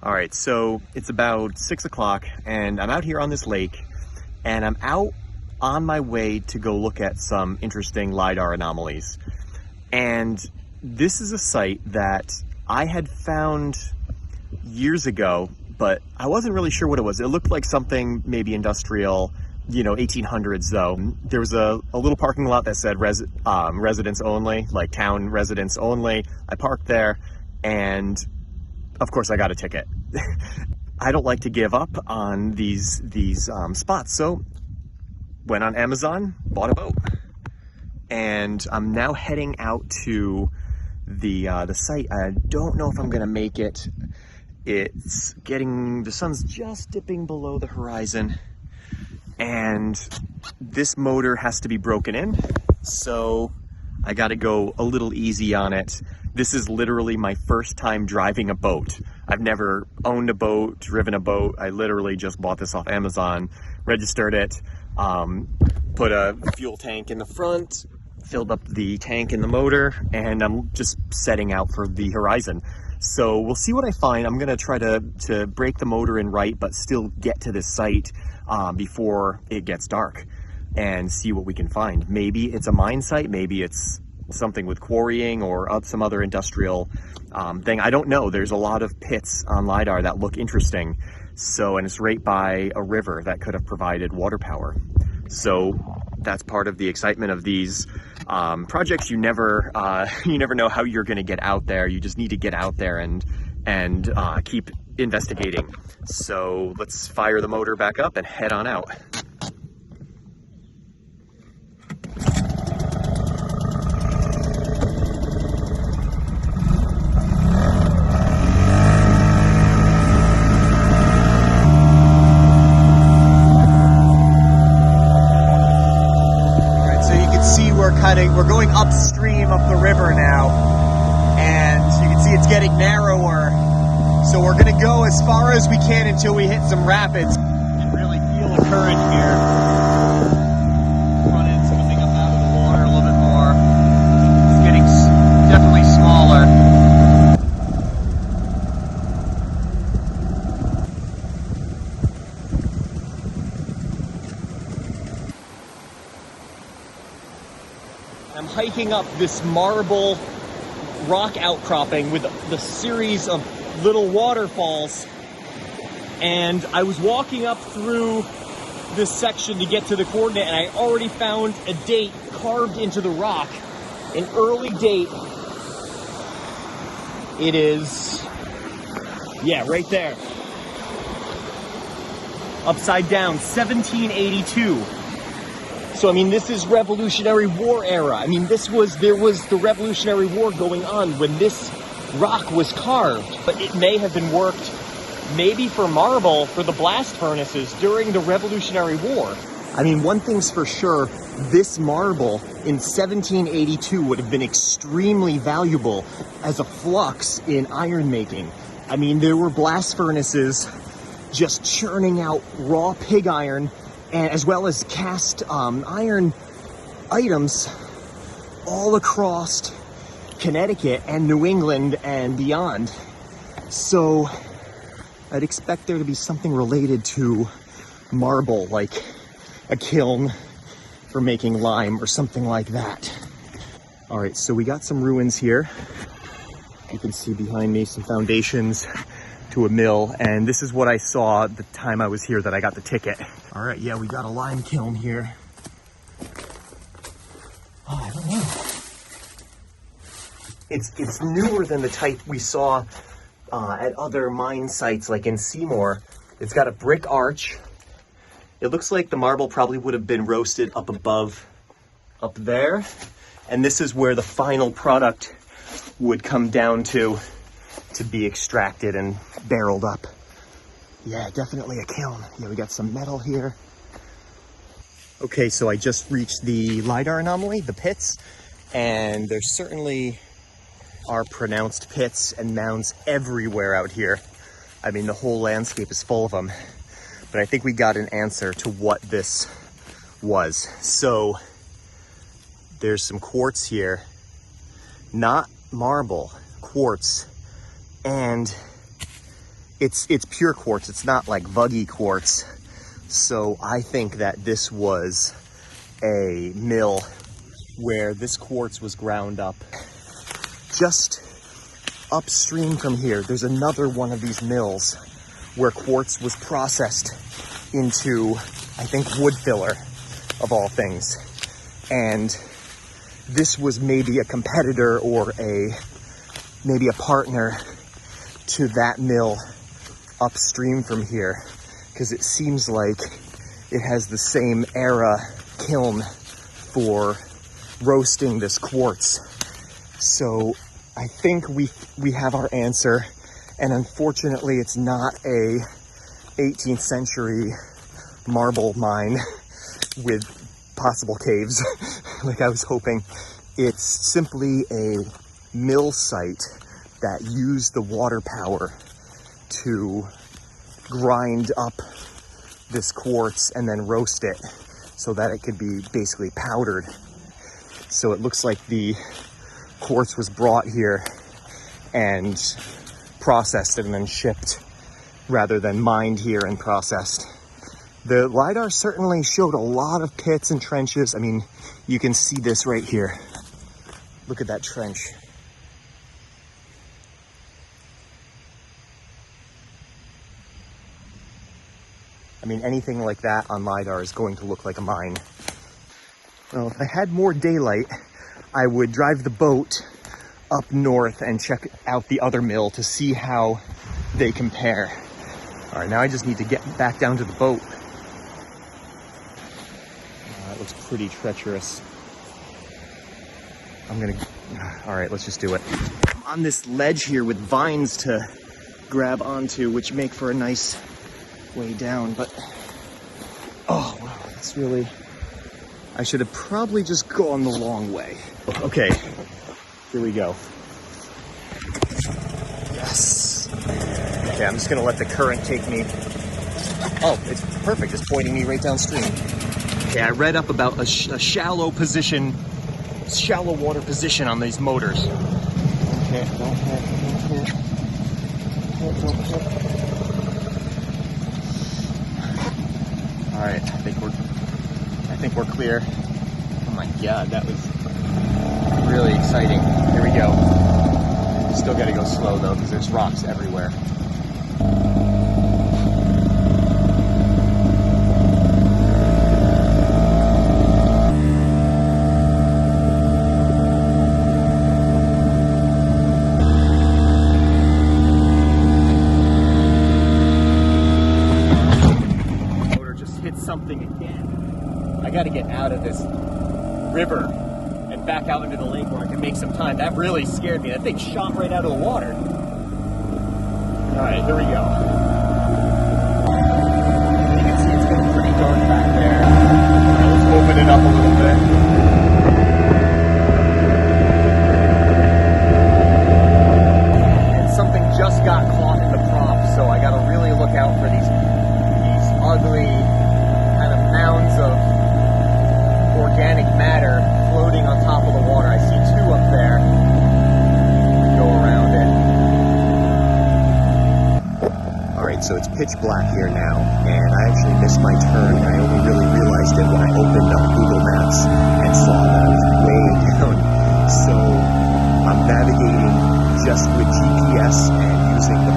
All right, so it's about 6 o'clock and I'm out here on this lake and I'm out on my way to go look at some interesting Lidar anomalies. And this is a site that I had found years ago, but I wasn't really sure what it was. It looked like something maybe industrial, 1800s though. There was a little parking lot that said residents only, like town residents only. I parked there and of course I got a ticket. I don't like to give up on these spots, so went on Amazon, bought a boat, and I'm now heading out to the site. I don't know if I'm gonna make it. It's the sun's just dipping below the horizon, and this motor has to be broken in, so I got to go a little easy on it. This is literally my first time driving a boat. I've never owned a boat, driven a boat. I literally just bought this off Amazon, registered it, put a fuel tank in the front, filled up the tank in the motor, and I'm just setting out for the horizon. So we'll see what I find. I'm gonna try to break the motor in right, but still get to this site before it gets dark and see what we can find. Maybe it's a mine site, maybe it's something with quarrying or some other industrial thing. I don't know. There's a lot of pits on Lidar that look interesting. So, and it's right by a river that could have provided water power. So that's part of the excitement of these projects. You never know how you're going to get out there. You just need to get out there and keep investigating. So let's fire the motor back up and head on out. We're going upstream of the river now, and you can see it's getting narrower. So we're gonna go as far as we can until we hit some rapids. You can really feel the current here. Front end's coming up out of the water a little bit more. It's getting definitely smaller. I'm hiking up this marble rock outcropping with the series of little waterfalls, and I was walking up through this section to get to the coordinate, and I already found a date carved into the rock, an early date. It is, yeah, right there, upside down, 1782. So, I mean, this is Revolutionary War era. I mean, there was the Revolutionary War going on when this rock was carved, but it may have been worked maybe for marble for the blast furnaces during the Revolutionary War. I mean, one thing's for sure, this marble in 1782 would have been extremely valuable as a flux in iron making. I mean, there were blast furnaces just churning out raw pig iron, and as well as cast iron items all across Connecticut and New England and beyond. So I'd expect there to be something related to marble, like a kiln for making lime or something like that. All right, so we got some ruins here. You can see behind me some foundations to a mill, and this is what I saw the time I was here that I got the ticket. All right, yeah, we got a lime kiln here. Oh, I don't know. It's newer than the type we saw at other mine sites, like in Seymour. It's got a brick arch. It looks like the marble probably would have been roasted up above, up there. And this is where the final product would come down to be extracted and barreled up. Yeah, definitely a kiln. Yeah, we got some metal here. Okay, so I just reached the Lidar anomaly, the pits, and there certainly are pronounced pits and mounds everywhere out here. I mean, the whole landscape is full of them. But I think we got an answer to what this was. So there's some quartz here, not marble, quartz. And it's pure quartz. It's not like vuggy quartz. So I think that this was a mill where this quartz was ground up. Just upstream from here, there's another one of these mills where quartz was processed into, I think, wood filler, of all things. And this was maybe a competitor or maybe a partner to that mill upstream from here, because it seems like it has the same era kiln for roasting this quartz. So I think we have our answer, and unfortunately it's not a 18th century marble mine with possible caves like I was hoping. It's simply a mill site that used the water power to grind up this quartz and then roast it so that it could be basically powdered. So it looks like the quartz was brought here and processed and then shipped rather than mined here and processed. The LiDAR certainly showed a lot of pits and trenches. I mean, you can see this right here. Look at that trench. I mean, anything like that on LiDAR is going to look like a mine. Well, if I had more daylight, I would drive the boat up north and check out the other mill to see how they compare. All right, now I just need to get back down to the boat. That looks pretty treacherous. All right, let's just do it. I'm on this ledge here with vines to grab onto, which make for a nice way down, but oh wow, that's really, I should have probably just gone the long way. Okay, here we go. Yes. Okay, I'm just gonna let the current take me. Oh, it's perfect, it's pointing me right downstream. Okay, I read up about a shallow water position on these motors. Okay, don't hit. All right, I think we're clear. Oh my God, that was really exciting. Here we go. Still gotta go slow though, because there's rocks everywhere. Something again. I got to get out of this river and back out into the lake where I can make some time. That really scared me. That thing shot right out of the water. All right, here we go. You can see it's getting pretty dark back there. Let's open it up a little bit. And something just got caught in the prop, so I got to really look out for these ugly mounds of organic matter floating on top of the water. I see two up there. Go around it. All right, so it's pitch black here now, and I actually missed my turn. I only really realized it when I opened up Google Maps and saw that I was way down. So I'm navigating just with GPS and using the